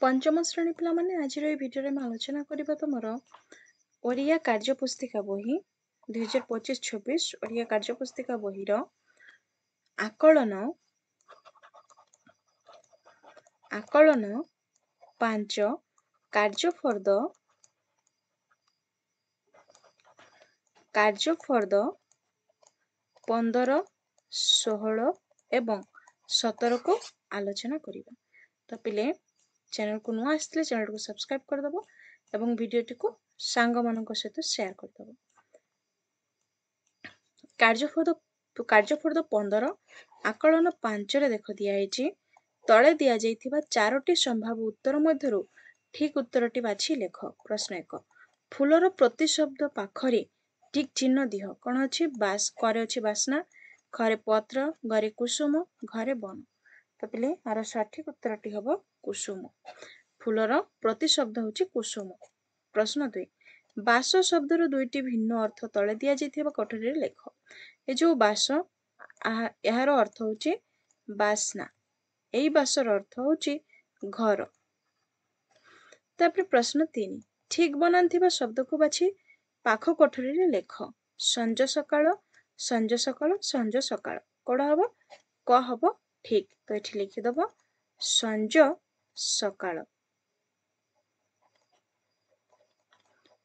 पंचम श्रेणी पिला माने आज भिडियो में आलोचना करबा तुमर ओडिया कार्यपुस्तिका बही 2025-26 ओडिया कार्यपुस्तिका बहीर आकलन 5 କାର୍ଯ୍ୟଫର୍ଦ 15, 16 एवं 17 को आलोचना करिबा। तो पिले चैनल को नुआ आसले चैनल को सब्सक्राइब कर दबो एवं वीडियोटी को सांग मानक सहित शेयर कर दबो। କାର୍ଯ୍ୟଫର୍ଦ 15 आकलन 5 रे देख दिया है तले दिया जाइथिबा 4टी संभाव्य उत्तर मध्यरु ठीक उत्तरटी बाछि लेख। प्रश्न 1 फूलर प्रति शब्द पाखरे ठीक चिन्ह दिह। कौन अच्छी बास करे अच्छी बासना घरे पत्र घरे कुसुम घरे बन। तो पिले आर सठिक उत्तरटी हबो कुसुम। फूलर प्रति शब्द होची कुसुम। प्रश्न 2 बास शब्दर दुईटी भिन्न अर्थ तले दिया जाइथिबा कटोरी लेख। ए जो बास यार अर्थ होची बासना एई बासर अर्थ होची घर। तापर प्रश्न 3 ठीक बनाथिबा शब्द को बाछि पाख कोठरी रे लेख। संज सकाळ संज सकाळ संज सकाळ कोड हबो क हबो ठीक। तो एठी लिखि दबो संज सकाळ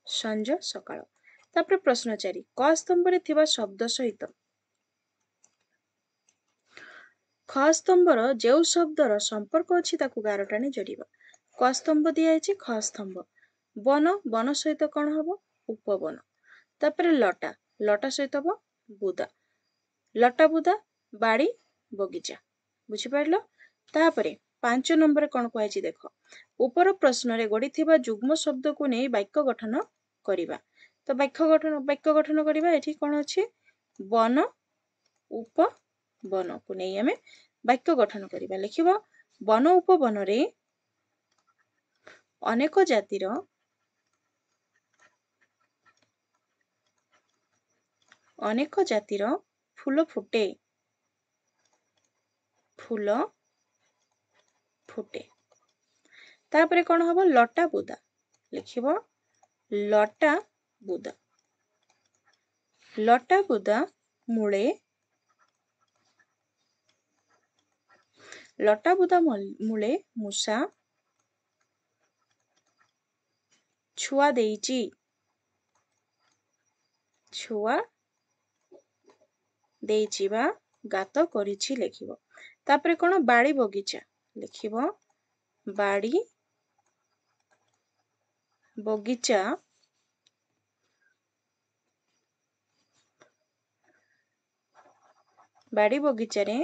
संज सकाळ। तापर प्रश्न 4 क स्तंभ रे थिबा शब्द सहित ख स्तंभर जो शब्दर संपर्क अछि ताकू गारटाणी जोड़िबा। क स्तंभ दिया है ख स्तंभ वन वन सहित कौन हबो उपवन। तापर लटा लटा सहित हबो बुदा लटा बुदा बाड़ी बगीचा बुझी पारलो। तापरे 5 नंबर कौन कहछि देख ऊपर प्रश्न रे गड़ी थिबा जुग्म शब्द को नै वाक्य गठन करिबा। तो वाक्य गठन करिबा एठी कौन अछि वन उपवन को नै हमें वाक्य गठन करिबा। लिखिबो वन उपवन रे अनेक जातिर फूल फुटे फूल फुटे। तापरे कौन हबो लटा बुदा लिखिबो लटा बुदा मूले लटा बुदा मूले मूषा छुआ देइची बा गात करिछि लिखिबो। तापरे कौन बाड़ी बगीचा लिखिबो बाड़ी बगीचा बाड़ी बगीचा रे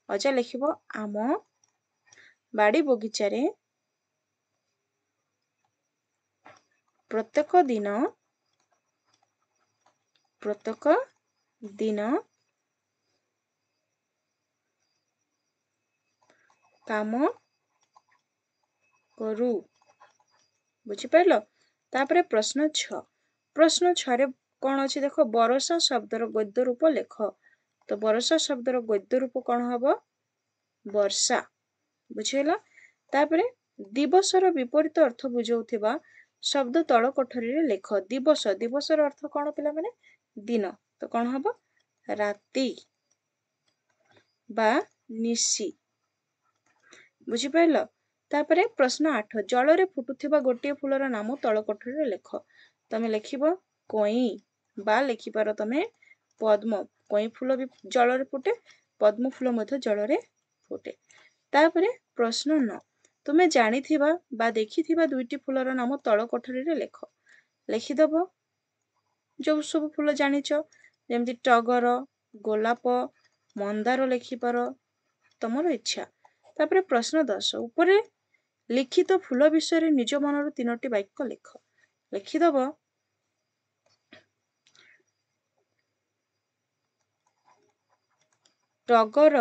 अजा लिखिबो आम बाड़ी बगीचा रे प्रत्येक दिन काम करू बुझी पाइलो। तापरे प्रश्न 6 रे कौन अछि देखो बरसा शब्दर गद्य रूप लेख। तो बरसा शब्दर गद्य रूप कौन हबो वर्षा बुझेला। तापरे दिवसर विपरीत अर्थ बुझाउथिबा शब्द तଳ कोठरी रे लेख। दिवस दिवसर अर्थ कौन पिला माने दिन। तो कौन हबो राति बा निशी बुझी पाइलो। तापरे प्रश्न 8 जल रे फुटुथिबा गोटिए फूलर नाम तଳ कोठरी रे लेख। तमे लिखिबो कोई बा लिखि पारो तमे पद्म कोई फूल भी जल रे फुटे पद्म फूल मध्य जल रे फुटे। तापरे प्रश्न 9 तुमे जानिथिबा बा देखिथिबा दुईटी फूलर नाम तଳ कोठरी रे लेख। लिखि दबो जो सब फूल जानिचो जेमति टगर गोलाप मंदार लिखि पारो तमरो इच्छा। तापरे प्रश्न 10 ऊपरे लिखित फूल विषय रे निज मनर 3टी वाक्य लेख। लिखि दबो टगर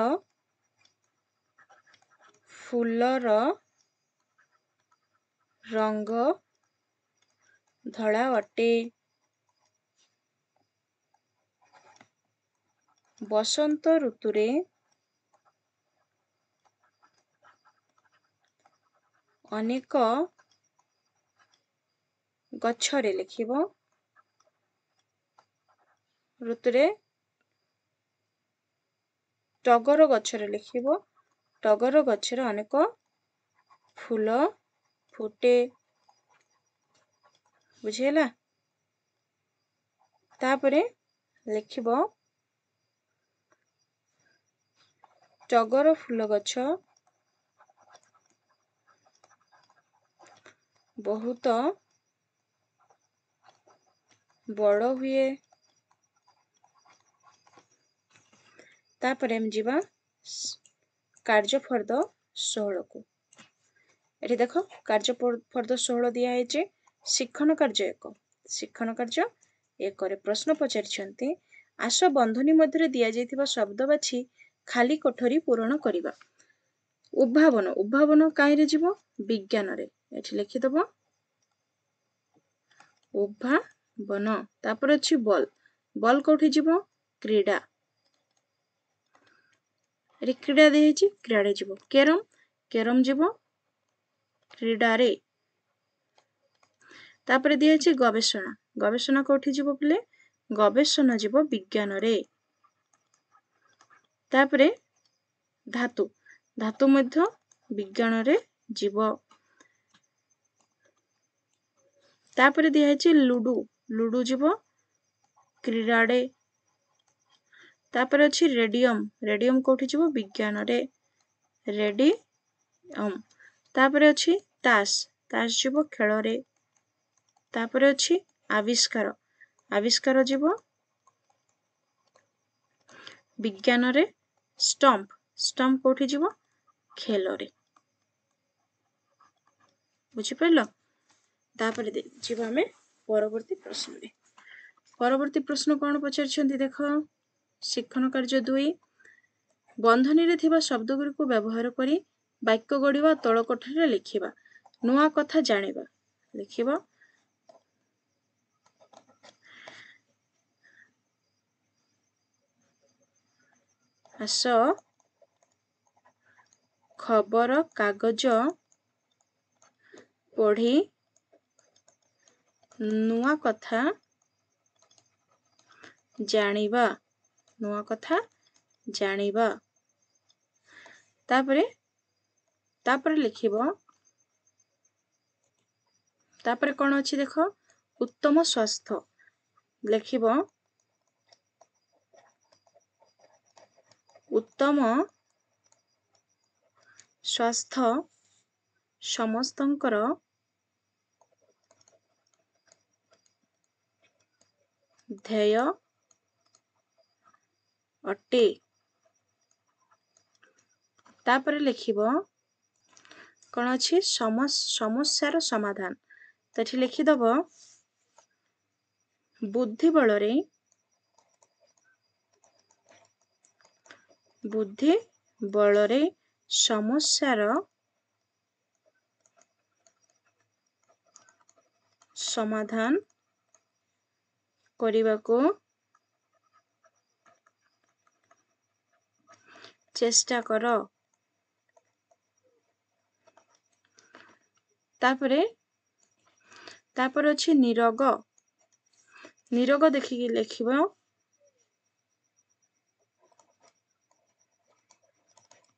फूलर रंग धला अटे बसंत ऋतु रे ଅନେକ ଗଛରେ ଲେଖିବ ଋତୁରେ ଟଗର ଗଛରେ ଲେଖିବ ଟଗର ଗଛରେ ଅନେକ ଫୁଲ ଫୁଟେ। ବୁଝିହେଲା? ତାପରେ ଲେଖିବ ଟଗର ଫୁଲ ଗଛ ବହୁତ ବଡ଼ ହୁଏ। ତାପରେ ଆମେ ଯିବା କାର୍ଯ୍ୟଫର୍ଦ୍ଦ 16କୁ। ଏଠି ଦେଖ କାର୍ଯ୍ୟଫର୍ଦ୍ଦ 16 ଦିଆହେଇଛି। ଶିକ୍ଷଣ କାର୍ଯ୍ୟ 1। ଶିକ୍ଷଣ କାର୍ଯ୍ୟ 1ରେ ପ୍ରଶ୍ନ ପଚାରିଛନ୍ତି ଆସ ବନ୍ଧନୀ ମଧ୍ୟରେ ଦିଆଯାଇଥିବା ଶବ୍ଦ ବାଛି ଖାଲି କୋଠରୀ ପୂରଣ କରିବା। ଉଦ୍ଭାବନ ଉଦ୍ଭାବନ କାହିଁରେ ଯିବ? ବିଜ୍ଞାନରେ। ଏଠି ଲେଖିଦବ ଉଦ୍ଭାବନ। ତାପରେ ଅଛି ବଲ୍। ବଲ୍ କୋଉଠି ଯିବ? କ୍ରୀଡ଼ା। ଏଠି କ୍ରୀଡ଼ା ଦିଆହେଇଛି କ୍ରୀଡ଼ାରେ ଯିବ। କ୍ୟାରମ୍ କ୍ୟାରମ୍ ଯିବ କ୍ରୀଡ଼ାରେ। ତାପରେ ଦିଆହେଇଛି ଗବେଷଣା। ଗବେଷଣା କୋଉଠି ଯିବ ପିଲେ? ଗବେଷଣା ଯିବ ବିଜ୍ଞାନରେ। ତାପରେ ଧାତୁ ଧାତୁ ମଧ୍ୟ ବିଜ୍ଞାନରେ ଯିବ। ତାପରେ ଦିଆହେଇଛି ଲୁଡୁ ଲୁଡୁ ଯିବ କ୍ରୀଡ଼ାରେ। ତାପରେ ଅଛି ରେଡିୟମ ରେଡିୟମ କୋଉଠି ଯିବ? ବିଜ୍ଞାନରେ। ରେଡିୟମ। ତାପରେ ଅଛି ତାସ୍ ତାସ୍ ଯିବ ଖେଳରେ। ତାପରେ ଅଛି ଆବିଷ୍କାର ଆବିଷ୍କାର ଯିବ ବିଜ୍ଞାନରେ। ଷ୍ଟମ୍ପ ଷ୍ଟମ୍ପ କୋଉଠି ଯିବ? ଖେଳରେ। ବୁଝିପାରିଲ? ତାପରେ ଯିବା ଆମେ ପରବର୍ତ୍ତୀ ପ୍ରଶ୍ନରେ। ପରବର୍ତ୍ତୀ ପ୍ରଶ୍ନ କଣ ପଚାରିଛନ୍ତି ଦେଖ। ଶିକ୍ଷଣ କାର୍ଯ୍ୟ 2 ବନ୍ଧନୀରେ ଥିବା ଶବ୍ଦଗୁଡ଼ିକୁ ବ୍ୟବହାର କରି ବାକ୍ୟ ଗଢ଼ିବା ତଳ କୋଠରୀରେ ଲେଖିବା। ନୂଆ କଥା ଜାଣିବା। ଲେଖିବ ଆସ ଖବର କାଗଜ ପଢ଼ି ନୂଆ କଥା ଜାଣିବା। ନୂଆ କଥା ଜାଣିବା। ତାପରେ ଲେଖିବ ତାପରେ କଣ ଅଛି ଦେଖ ଉତ୍ତମ ସ୍ୱାସ୍ଥ୍ୟ। ଲେଖିବ ଉତ୍ତମ ସ୍ୱାସ୍ଥ୍ୟ ସମସ୍ତଙ୍କର ଧ୍ୟେୟ ଅଟେ। ତାପରେ ଲେଖିବ କଣ ଅଛି ସମସ୍ୟାର ସମାଧାନ। ତ ଏଠି ଲେଖିଦବ ବୁଦ୍ଧି ବଳରେ ସମସ୍ୟାର ସମାଧାନ କରିବାକୁ ଚେଷ୍ଟା କର। ତାପରେ ଅଛି ନିରୋଗ। ନିରୋଗ ଦେଖିକି ଲେଖିବ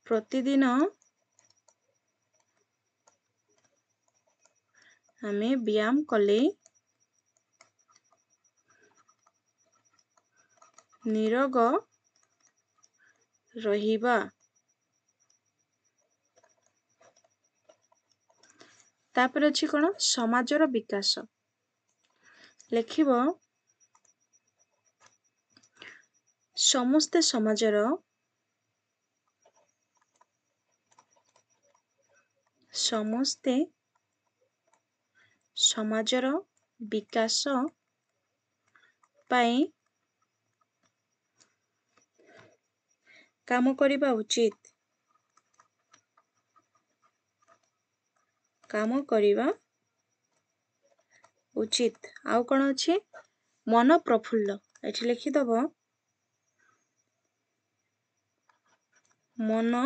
ପ୍ରତିଦିନ ଆମେ ବ୍ୟାୟାମ କଲେ ନିରୋଗ ରହିବା। ତାପରେ ଅଛି କଣ ସମାଜର ବିକାଶ। ଲେଖିବ ସମସ୍ତେ ସମାଜର ବିକାଶ ପାଇଁ କାମ କରିବା ଉଚିତ। ଆଉ କଣ ଅଛି ମନ ପ୍ରଫୁଲ୍ଲ। ଏଠି ଲେଖିଦବ ମନ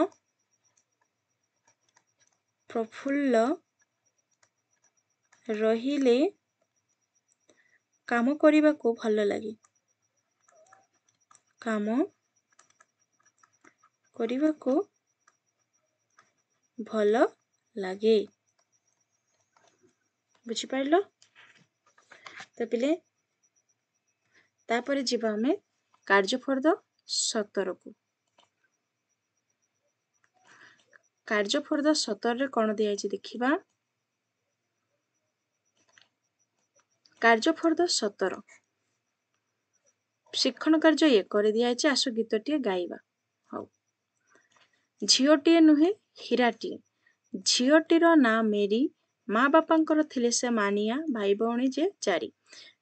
ପ୍ରଫୁଲ୍ଲ ରହିଲେ କାମ କରିବାକୁ ଭଲ ଲାଗେ। କାମ କରିବାକୁ ଭଲ ଲାଗେ। ବୁଝିପାରିଲ? ତ ପିଲେ ତାପରେ ଯିବା ଆମେ କାର୍ଯ୍ୟଫର୍ଦ 17କୁ। କାର୍ଯ୍ୟଫର୍ଦ 17ରେ କ'ଣ ଦିଆଯାଇଛି ଦେଖିବା। କାର୍ଯ୍ୟଫର୍ଦ 17 ଶିକ୍ଷଣ କାର୍ଯ୍ୟ 1ରେ ଦିଆଯାଇଛି। ଆସୁ ଗୀତଟିଏ ଗାଇବା। ହଉ। ଝିଅଟିଏ ନୁହେଁ ହୀରାଟିଏ, ଝିଅଟିର ନାଁ ମେରି, ମା ବାପାଙ୍କର ଥିଲେ ସେ ମାନିଆ, ଭାଇ ଭଉଣୀ ଯେ 4।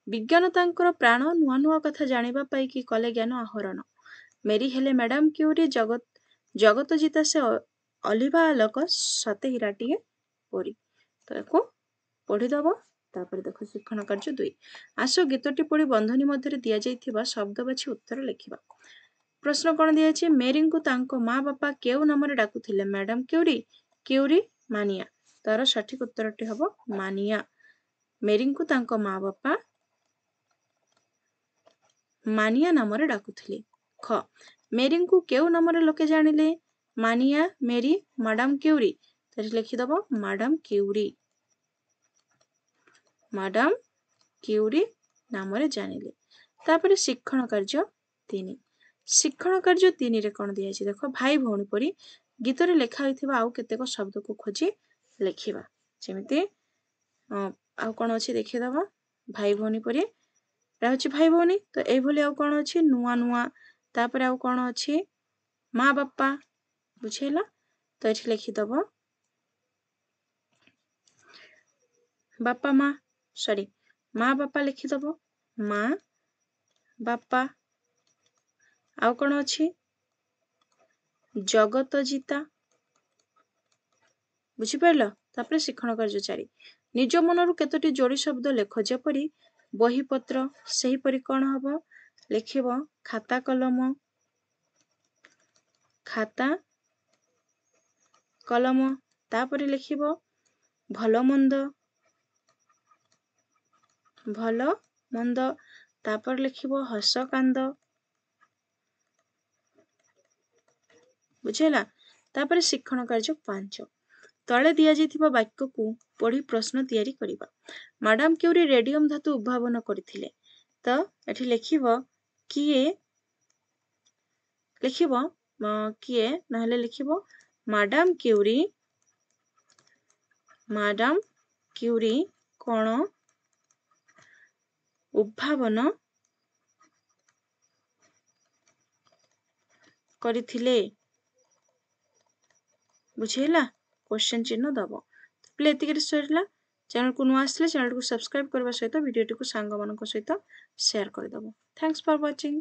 ବିଜ୍ଞାନ ତାଙ୍କର ପ୍ରାଣ, ନୂଆ ନୂଆ କଥା ଜାଣିବା ପାଇଁ କି କଲେ ଜ୍ଞାନ ଆହରଣ। ମେରି ହେଲେ ମ୍ୟାଡାମ କ୍ୟୁରି, ଜଗତ ଜିତା ସେ ଅଲିଭା ଆଲୋକ, ସତେ ହୀରାଟିଏ ପରି। ତ ୟାକୁ ପଢିଦବ। ତାପରେ ଦେଖ ଶିକ୍ଷଣ କାର୍ଯ୍ୟ 2। ଆସ ଗୀତଟି ପଢି ବନ୍ଧନୀ ମଧ୍ୟରେ ଦିଆଯାଇଥିବା ଶବ୍ଦ ବାଛି ଉତ୍ତର ଲେଖିବା। ପ୍ରଶ୍ନ କ'ଣ ଦିଆଯାଇଛି? ମେରିଙ୍କୁ ତାଙ୍କ ମା ବାପା କେଉଁ ନାମରେ ଡାକୁଥିଲେ? ମ୍ୟାଡାମ କ୍ୟୁରି, କ୍ୟୁରି, ମାନିଆ। ତାର ସଠିକ ଉତ୍ତରଟି ହବ ମାନିଆ। ମେରିଙ୍କୁ ତାଙ୍କ ମା ବାପା ମାନିଆ ନାମରେ ଡାକୁଥିଲେ। ଖ। ମେରିଙ୍କୁ କେଉଁ ନାମରେ ଲୋକେ ଜାଣିଲେ? ମାନିଆ, ମେରି, ମ୍ୟାଡାମ କ୍ୟୁରି। ତାହେଲେ ଲେଖିଦବ ମ୍ୟାଡାମ କ୍ୟୁରି। ମ୍ୟାଡାମ କ୍ୟୁରି ନାମରେ ଜାଣିଲେ। ତାପରେ ଶିକ୍ଷଣ କାର୍ଯ୍ୟ 3। ଶିକ୍ଷଣ କାର୍ଯ୍ୟ 3ରେ କ'ଣ ଦିଆଯାଇଛି ଦେଖ। ଭାଇ ଭଉଣୀ ପରି ଗୀତରେ ଲେଖା ହୋଇଥିବା ଆଉ କେତେକ ଶବ୍ଦକୁ ଖୋଜି ଲେଖିବା। ଯେମିତି ଆଉ କ'ଣ ଅଛି ଦେଖିଦେବା। ଭାଇ ଭଉଣୀ ପରି ଏଟା ହେଉଛି ଭାଇ ଭଉଣୀ। ତ ଏଇଭଳି ଆଉ କ'ଣ ଅଛି? ନୂଆ ନୂଆ। ତାପରେ ଆଉ କ'ଣ ଅଛି? ମା ବାପା। ବୁଝିହେଲା? ତ ଏଠି ଲେଖିଦବ ବାପା ମା, ମା ବାପା ଲେଖିଦବ ମା ବାପା। ଆଉ କ'ଣ ଅଛି? ଜଗତ ଜିତା। ବୁଝିପାରିଲ? ତାପରେ ଶିକ୍ଷଣ କାର୍ଯ୍ୟ 4। ନିଜ ମନରୁ କେତୋଟି ଯୋଡ଼ି ଶବ୍ଦ ଲେଖ। ଯେପରି ବହିପତ୍ର, ସେହିପରି କ'ଣ ହବ? ଲେଖିବ ଖାତା କଲମ, ଖାତା କଲମ। ତାପରେ ଲେଖିବ ଭଲ ମନ୍ଦ, ଭଲ ମନ୍ଦ। ତାପରେ ଲେଖିବ ହସ କାନ୍ଦ। ବୁଝିହେଲା? ତାପରେ ଶିକ୍ଷଣ କାର୍ଯ୍ୟ 5। ତଳେ ଦିଆଯାଇଥିବା ବାକ୍ୟକୁ ପଢ଼ି ପ୍ରଶ୍ନ ତିଆରି କରିବା। ମ୍ୟାଡାମ କ୍ୟୁରି ରେଡିୟମ ଧାତୁ ଉଦ୍ଭାବନ କରିଥିଲେ। ତ ଏଠି ଲେଖିବ କିଏ, ଲେଖିବ କିଏ, ନହେଲେ ଲେଖିବ ମ୍ୟାଡାମ କ୍ୟୁରି କ'ଣ ଉଦ୍ଭାବନ କରିଥିଲେ। ବୁଝିହେଲା? କ୍ୱେଶ୍ଚନ ଚିହ୍ନ ଦବ। ପ୍ଲେ ଏତିକିରେ ସରିଲା। ଚ୍ୟାନେଲକୁ ନୂଆ ଆସିଲେ ଚ୍ୟାନେଲକୁ ସବସ୍କ୍ରାଇବ କରିବା ସହିତ ଭିଡ଼ିଓଟିକୁ ସାଙ୍ଗମାନଙ୍କ ସହିତ ସେୟାର କରିଦେବ। ଥ୍ୟାଙ୍କ୍ସ ଫର ୱାଚିଂ।